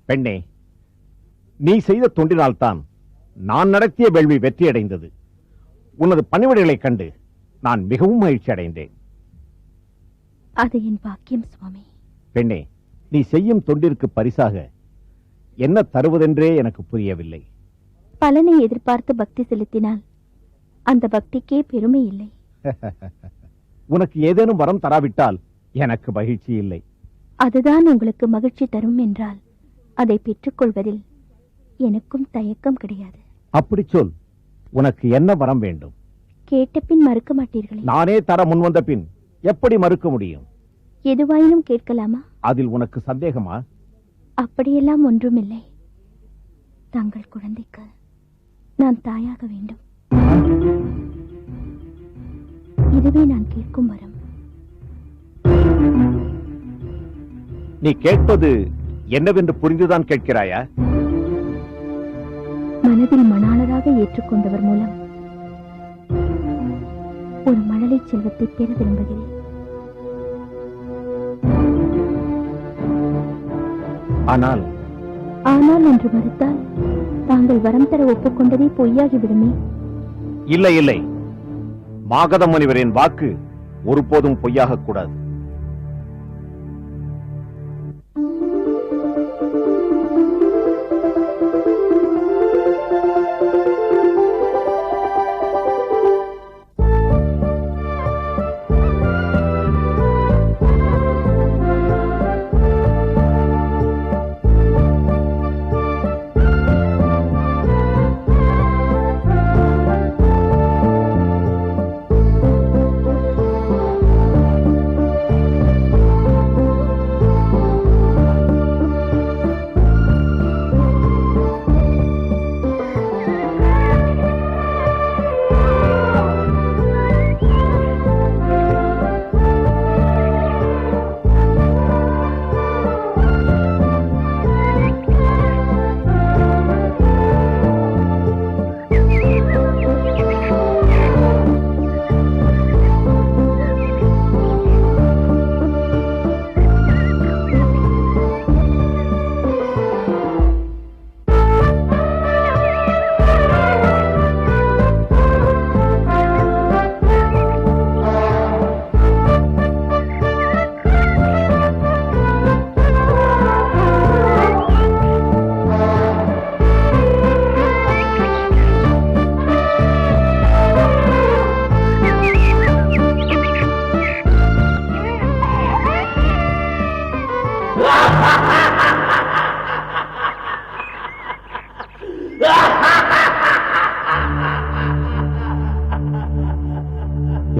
பெண்ணே, நீ செய்த தொண்டினால்தான் நான் நடத்திய வேள்வி வெற்றியடைந்தது. உனது பணிவிடைகளைக் கண்டு நான் மிகவும் மகிழ்ச்சி அடைந்தேன். அது என் பாக்கியம் சுவாமி. பெண்ணே, நீ செய்யும் தொண்டிற்கு பரிசாக என்ன தருவதென்றே எனக்கு புரியவில்லை. பலனை எதிர்பார்த்து பக்தி செலுத்தினால் அந்த பக்திக்கே பெருமை இல்லை. உனக்கு ஏதேனும் வரம் தராவிட்டால் எனக்கு மகிழ்ச்சி இல்லை. அதுதான் உங்களுக்கு மகிழ்ச்சி தரும் என்றால் அதை பெற்றுக்கொள்வதில் எனக்கும் தயக்கம் கிடையாது. அப்படி சொல், உனக்கு என்ன வரம் வேண்டும்? கேட்ட பின் மறுக்க மாட்டீர்களே. நானே தர முன்வந்த பின் எப்படி மறுக்க முடியும்? எதுவாயினும் கேட்கலாமா? அதில் உனக்கு சந்தேகமா? அப்படியெல்லாம் ஒன்றுமில்லை. தங்கள் குழந்தைக்கு நான் தாயாக வேண்டும். இதுவே நான் கேட்கும் வரம். நீ கேட்பது என்னவென்று புரிந்துதான் கேட்கிறாயா? மனதில் மணாளராக ஏற்றுக்கொண்டவர் மூலம் ஒரு மழலை செல்வத்தை பெற விரும்புகிறேன். ஆனால் என்று மறுத்தால் தாங்கள் வரம் தர ஒப்புக்கொண்டதே பொய்யாகிவிடுமே. இல்லை இல்லை, மாகத முனிவரின் வாக்கு ஒருபோதும் பொய்யாக கூடாது.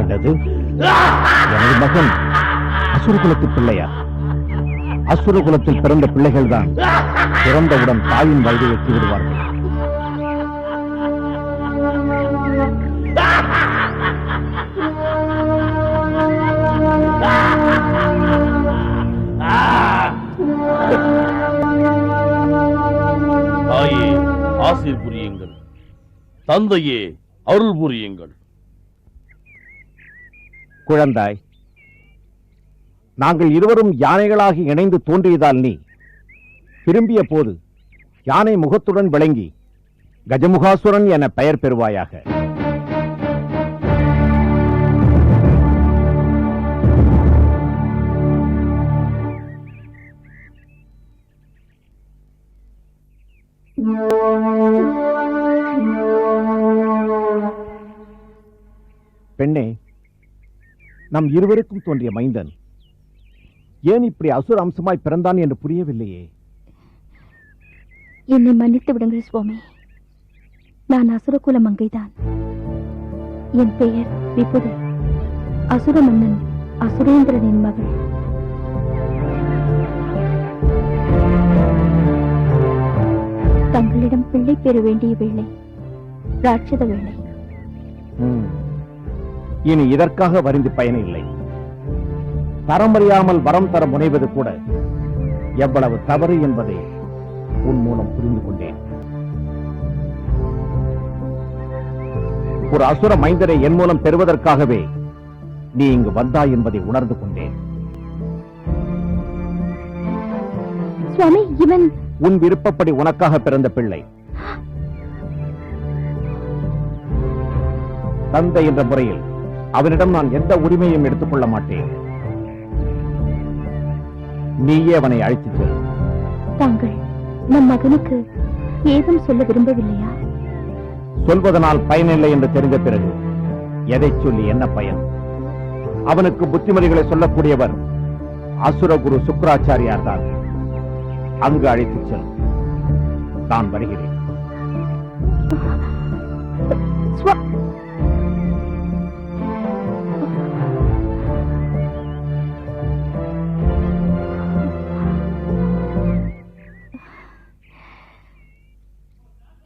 என்னது? எனது மகன் அசுரகுலத்து பிள்ளையா? அசுரகுலத்தில் பிறந்த பிள்ளைகள் தான் பிறந்தவுடன் தாயின் வயதை எட்டி விடுவார்கள். தாயே ஆசீர் புரியுங்கள், தந்தையே அருள் புரியுங்கள். குழந்தாய், நாங்கள் இருவரும் யானைகளாகி இணைந்து தோன்றியதால் நீ திரும்பிய போது யானை முகத்துடன் விளங்கி கஜமுகாசுரன் என பெயர் பெறுவாயாக. பெண்ணே, நம் இருவருக்கும் தோன்றிய மைந்தன் ஏன் இப்படி அசுர அம்சமாய் பிறந்தான் என்று புரியவில்லையே. என்னை மன்னித்து விடுங்கள் சுவாமி. நான் அசுரகுல மங்கைதான். என் பெயர் விபுதை. அசுர மன்னன் அசுரேந்திரனின் மகள். தங்களிடம் பிள்ளை பெற வேண்டிய வேளை, ராட்சத வேளை. இனி இதற்காக வருந்தி பயனில்லை. தரமறியாமல் வரம் தர முனைவது கூட எவ்வளவு தவறு என்பதை உன் மூலம் புரிந்து கொண்டேன். ஒரு அசுர மைந்தரை என் மூலம் பெறுவதற்காகவே நீ இங்கு வந்தாய் என்பதை உணர்ந்து கொண்டேன். சுவாமி, இவன் உன் விருப்பப்படி உனக்காக பிறந்த பிள்ளை. தந்தை என்ற முறையில் அவனிடம் நான் எந்த உரிமையும் எடுத்துக்கொள்ள மாட்டேன். நீயே அவனை அழைத்துச் செல். தாங்கள் நம் மகனுக்கு ஏதும் சொல்ல விரும்பவில்லையா? சொல்வதனால் பயனில்லை என்று தெரிந்த பிறகு எதை சொல்லி என்ன பயன்? அவனுக்கு புத்திமதிகளை சொல்லக்கூடியவர் அசுரகுரு சுக்ராச்சாரியார் தான். அங்கு அழைத்துச் செல். நான் வருகிறேன்.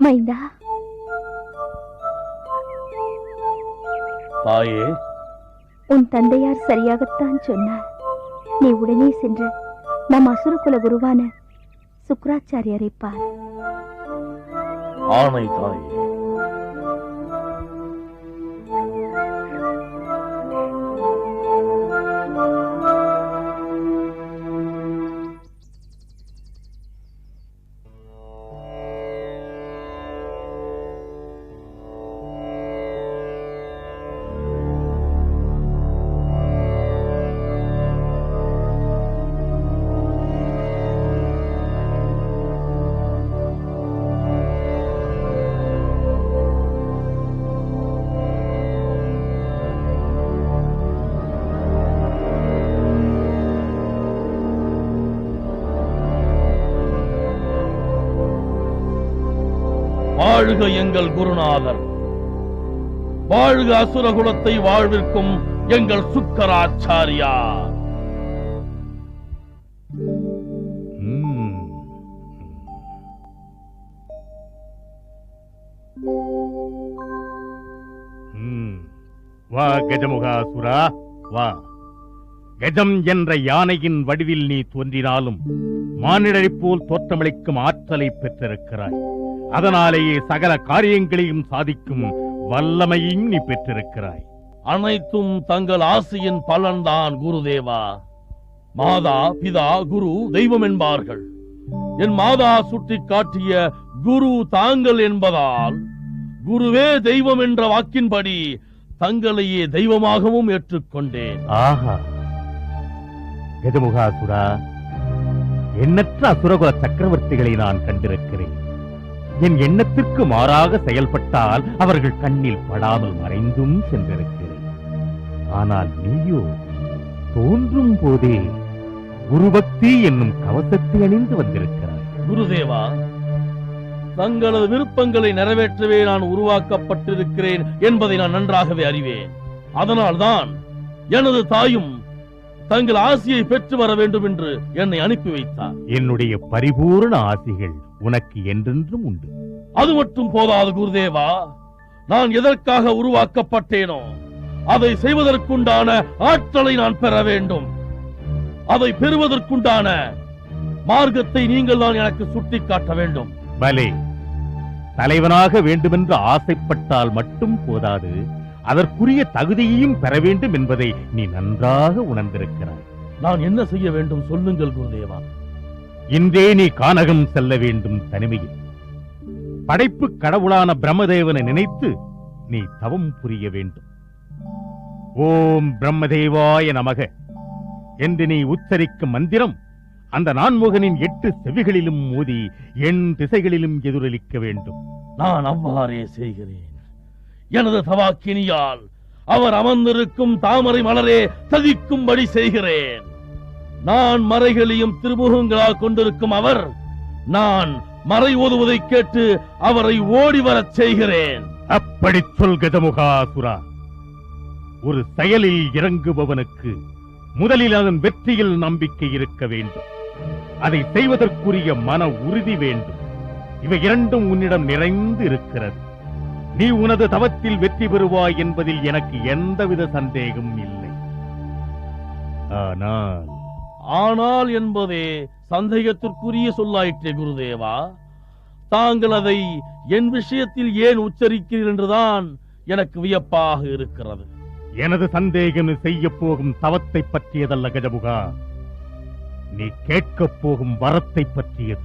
மைந்தா, தாயே, உன் தந்தையார் சரியாகத்தான் சொன்னார். நீ உடனே சென்று நம் அசுரகுல குருவான சுக்ராச்சாரியரை பார். ஆணை தாயே. வாழ்க எங்கள் குருநாதர், வாழ்க அசுரகுலத்தை வாழ்விற்கும் எங்கள் சுக்கராச்சாரியார். வா கஜமுகாசுரா, வா. கஜம் என்ற யானையின் வடிவில் நீ தோன்றினாலும் மானிடரைப் போல் தோற்றமளிக்கும் ஆற்றலை பெற்றிருக்கிறாய். அதனாலேயே சகல காரியங்களையும் சாதிக்கும் வல்லமையும் நீ பெற்றிருக்கிறாய். அனைத்தும் தங்கள் ஆசையின் பலன்தான் குருதேவா. மாதா பிதா குரு தெய்வம் என்பார்கள். என் மாதா சுட்டி காட்டிய குரு தாங்கள் என்பதால் குருவே தெய்வம் என்ற வாக்கின்படி தங்களையே தெய்வமாகவும் ஏற்றுக்கொண்டேன். ஆஹா, கஜமுகாசுரா, எண்ணற்ற அசுரகுல சக்கரவர்த்திகளை நான் கண்டிருக்கிறேன். என் எண்ணத்திற்கு மாறாக செயல்பட்டால் அவர்கள் கண்ணில் படாமல் மறைந்தும் சென்றிருக்கிறேன். ஆனால் நீயோ தோன்றும் போதே குருபக்தி என்னும் கவசத்தை அணிந்து வந்திருக்கிறாய். குருதேவா, தங்களது விருப்பங்களை நிறைவேற்றவே நான் உருவாக்கப்பட்டிருக்கிறேன் என்பதை நான் நன்றாகவே அறிவேன். அதனால்தான் எனது தாயும் தங்கள் ஆசியை பெற்று வர வேண்டும் என்று என்னை அனுப்பி வைத்தார். என்னுடைய பரிபூர்ண ஆசிகள் உனக்கு என்றென்றும் உண்டு. அது மட்டும் போதாது குருதேவா, நான் எதற்காக உருவாக்கப்பட்டேனோ அதை செய்வதற்குண்டான ஆற்றலை நான் பெற வேண்டும். அதை பெறுவதற்குண்டான மார்க்கத்தை நீங்கள் தான் எனக்கு சுட்டிக்காட்ட வேண்டும். பலே, தலைவனாக வேண்டுமென்று ஆசைப்பட்டால் மட்டும் போதாது, அதற்குரிய தகுதியையும் பெற வேண்டும் என்பதை நீ நன்றாக உணர்ந்திருக்கிறாய். நான் என்ன செய்ய வேண்டும் சொல்லுங்கள் குருதேவா. இன்றே நீ கானகம் செல்ல வேண்டும். தனிமையில் படைப்பு கடவுளான பிரம்மதேவனை நினைத்து நீ தவம் புரிய வேண்டும். ஓம் பிரம்மதேவாய நமக என்று நீ உச்சரிக்கும் மந்திரம் அந்த நான்முகனின் 8 செவிகளிலும் மோதி எண் திசைகளிலும் எதிரொலிக்க வேண்டும். நான் அவ்வாறே செய்கிறேன். எனது தவாக்கினியால் அவர் அமர்ந்திருக்கும் தாமரை மலரே ததிக்கும்படி செய்கிறேன். நான் மறைகளையும் திருமுகங்களாக கொண்டிருக்கும் அவர், நான் மறை ஓதுவதை கேட்டு அவரை ஓடி வரச் செய்கிறேன். அப்படி சொல் கஜமுகாசுரா. ஒரு செயலில் இறங்குபவனுக்கு முதலில் அதன் வெற்றியில் நம்பிக்கை இருக்க வேண்டும். அதை செய்வதற்குரிய மன உறுதி வேண்டும். இவை இரண்டும் உன்னிடம் நிறைந்து இருக்கிறது. நீ உனது தவத்தில் வெற்றி பெறுவாய் என்பதில் எனக்கு எந்தவித சந்தேகம் இல்லை. ஆனால் என்பதே சந்தேகத்திற்குரிய சொல்லாயிற்றே குருதேவா. தாங்கள் அதை என் விஷயத்தில் ஏன் உச்சரிக்கிறீர் என்றுதான் எனக்கு வியப்பாக இருக்கிறது. எனது சந்தேகம் செய்ய போகும் தவத்தை பற்றியதல்ல கஜமுகா, நீ கேட்கப் போகும் வரத்தை பற்றியது.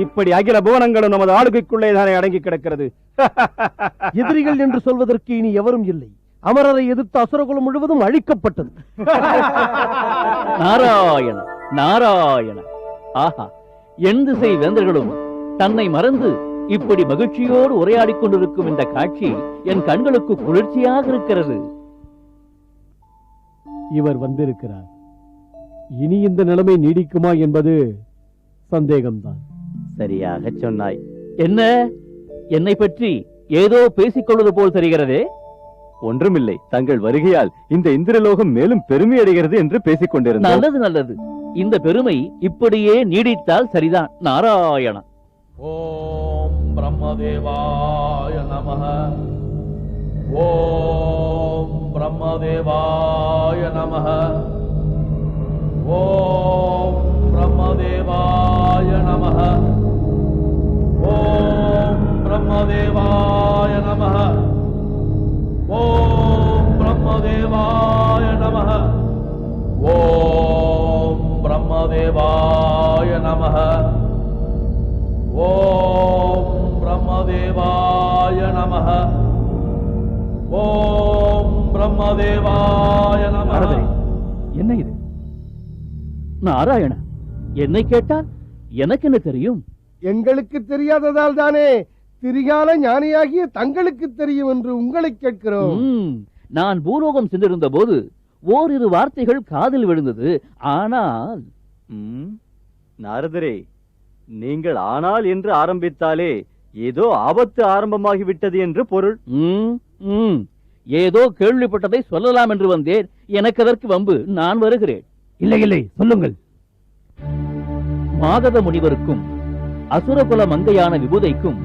இப்படி அகில புவனங்களும் நமது ஆளுகைக்குள்ளே தானே அடங்கி கிடக்கிறது. எதிரிகள் என்று சொல்வதற்கு இனி எவரும் இல்லை. அமரரை எதிர்த்த அசுரகுலம் முழுவதும் அழிக்கப்பட்டது. நாராயண நாராயண. ஆஹா, என் திசை வேந்தர்களும் தன்னை மறந்து இப்படி மகிழ்ச்சியோடு உரையாடிக் கொண்டிருக்கும் இந்த காட்சி என் கண்களுக்கு குளிர்ச்சியாக இருக்கிறது. இவர் வந்திருக்கிறார். இனி இந்த நிலைமை நீடிக்குமா என்பது சந்தேகம்தான். சரியாக சொன்னாய். என்ன, என்னை பற்றி ஏதோ பேசிக்கொள்வது போல் தெரிகிறதே? ஒன்றுமில்லை, தங்கள் வருகையால் இந்த இந்திரலோகம் மேலும் பெருமை அடைகிறது என்று பேசிக் கொண்டிருந்தோம். நல்லது நல்லது. இந்த பெருமை இப்படியே நீடித்தால் சரிதான். நாராயண. ஓம் பிரம்மதேவாய நமः. ஓம் பிரம்மதேவாய நமः. ஓம் பிரம்மதேவாய நமः. ஓம் பிரம்மதேவாய நமः. ஓம் பிரம்மதேவாய நமः. ஓம் பிரம்மதேவாய நமः. ஓம் பிரம்மதேவாய நமः. ஓம் பிரம்மதேவாய நமः. என்ன இது? நாராயண, என்னை கேட்டால் எனக்கு என்ன தெரியும்? எங்களுக்கு தெரியாததால் தானே திரிகால ஞானியாகிய தங்களுக்கு தெரியும் என்று உங்களை கேட்கிறோம். நான் பூலோகம் சென்றிருந்த போது ஓரிரு வார்த்தைகள் காதில் விழுந்தது. ஆனால் நாரதரே, நீங்கள் ஆனால் என்று ஆரம்பித்தாலே ஏதோ ஆபத்து ஆரம்பமாகிவிட்டது என்று பொருள். ஏதோ கேள்விப்பட்டதை சொல்லலாம் என்று வந்தேன். எனக்கு அதற்கு வம்பு. நான் வருகிறேன். இல்லை இல்லை, சொல்லுங்கள். மாகத முனிவருக்கும் அசுரகுல மங்கையான விபுதைக்கும்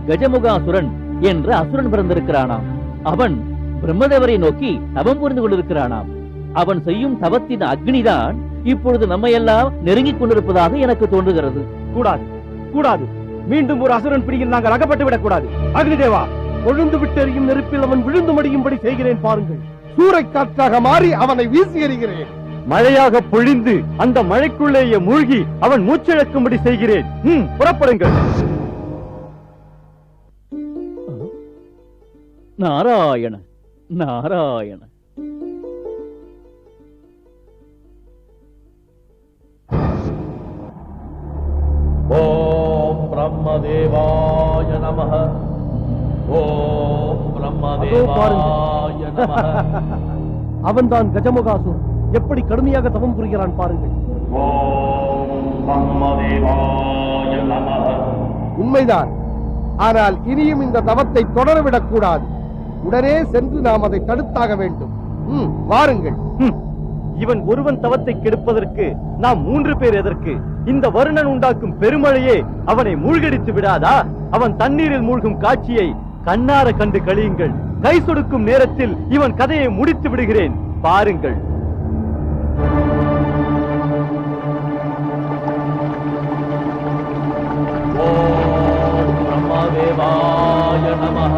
கஜமுகாசுரன் என்ற அசுரன் பிறந்திருக்கிறானாம். அவன் பிரம்மதேவரை நோக்கி தவம் புரிந்து கொண்டிருக்கிறானாம். அவன் செய்யும் தவத்தின் அக்னிதான் இப்பொழுது நம்மையெல்லாம் நெருங்கிக் கொண்டிருப்பதாக எனக்கு தோன்றுகிறது. கூடாது கூடாது, மீண்டும் ஒரு அசுரன் பிடியில் நாங்கள் அகப்பட்டு விடக் கூடாது. அக்னிதேவா, கொழுந்து விட்டெறியும் நெருப்பில் அவன் விழுந்து மடியும்படி செய்கிறேன் பாருங்கள். சூறைக் காற்றாக மாறி அவனை வீசி எறிகிறேன். மழையாக பொழிந்து அந்த மழைக்குள்ளேயே மூழ்கி அவன் மூச்சிழக்கும்படி செய்கிறேன். புறப்படுங்கள். நாராயண நாராயண. ஓம் பிரம்மதேவாய நமः. ஓம் பிரம்மதேவாய நமः. அவன்தான் கஜமுகாசுரன். எப்படி கடுமையாக தவம் புரிகிறான் பாருங்கள். ஓம் பிரம்மதேவாய நமः. உண்மைதான். ஆனால் இனியும் இந்த தவத்தை தொடரவிடக் கூடாது. உடனே சென்று நாம் அதை தடுத்தாக வேண்டும். வாருங்கள். இவன் ஒருவன் தவத்தை கெடுப்பதற்கு நாம் 3 பேர் எதற்கு? இந்த வருணன் உண்டாக்கும் பெருமழையே அவனை மூழ்கடித்து விடாதா? அவன் தண்ணீரில் மூழ்கும் காட்சியை கண்ணார கண்டு கழியுங்கள். கை சொடுக்கும் நேரத்தில் இவன் கதையை முடித்து விடுகிறேன். பாருங்கள். ஓம் பிரம்மதேவாய நமः.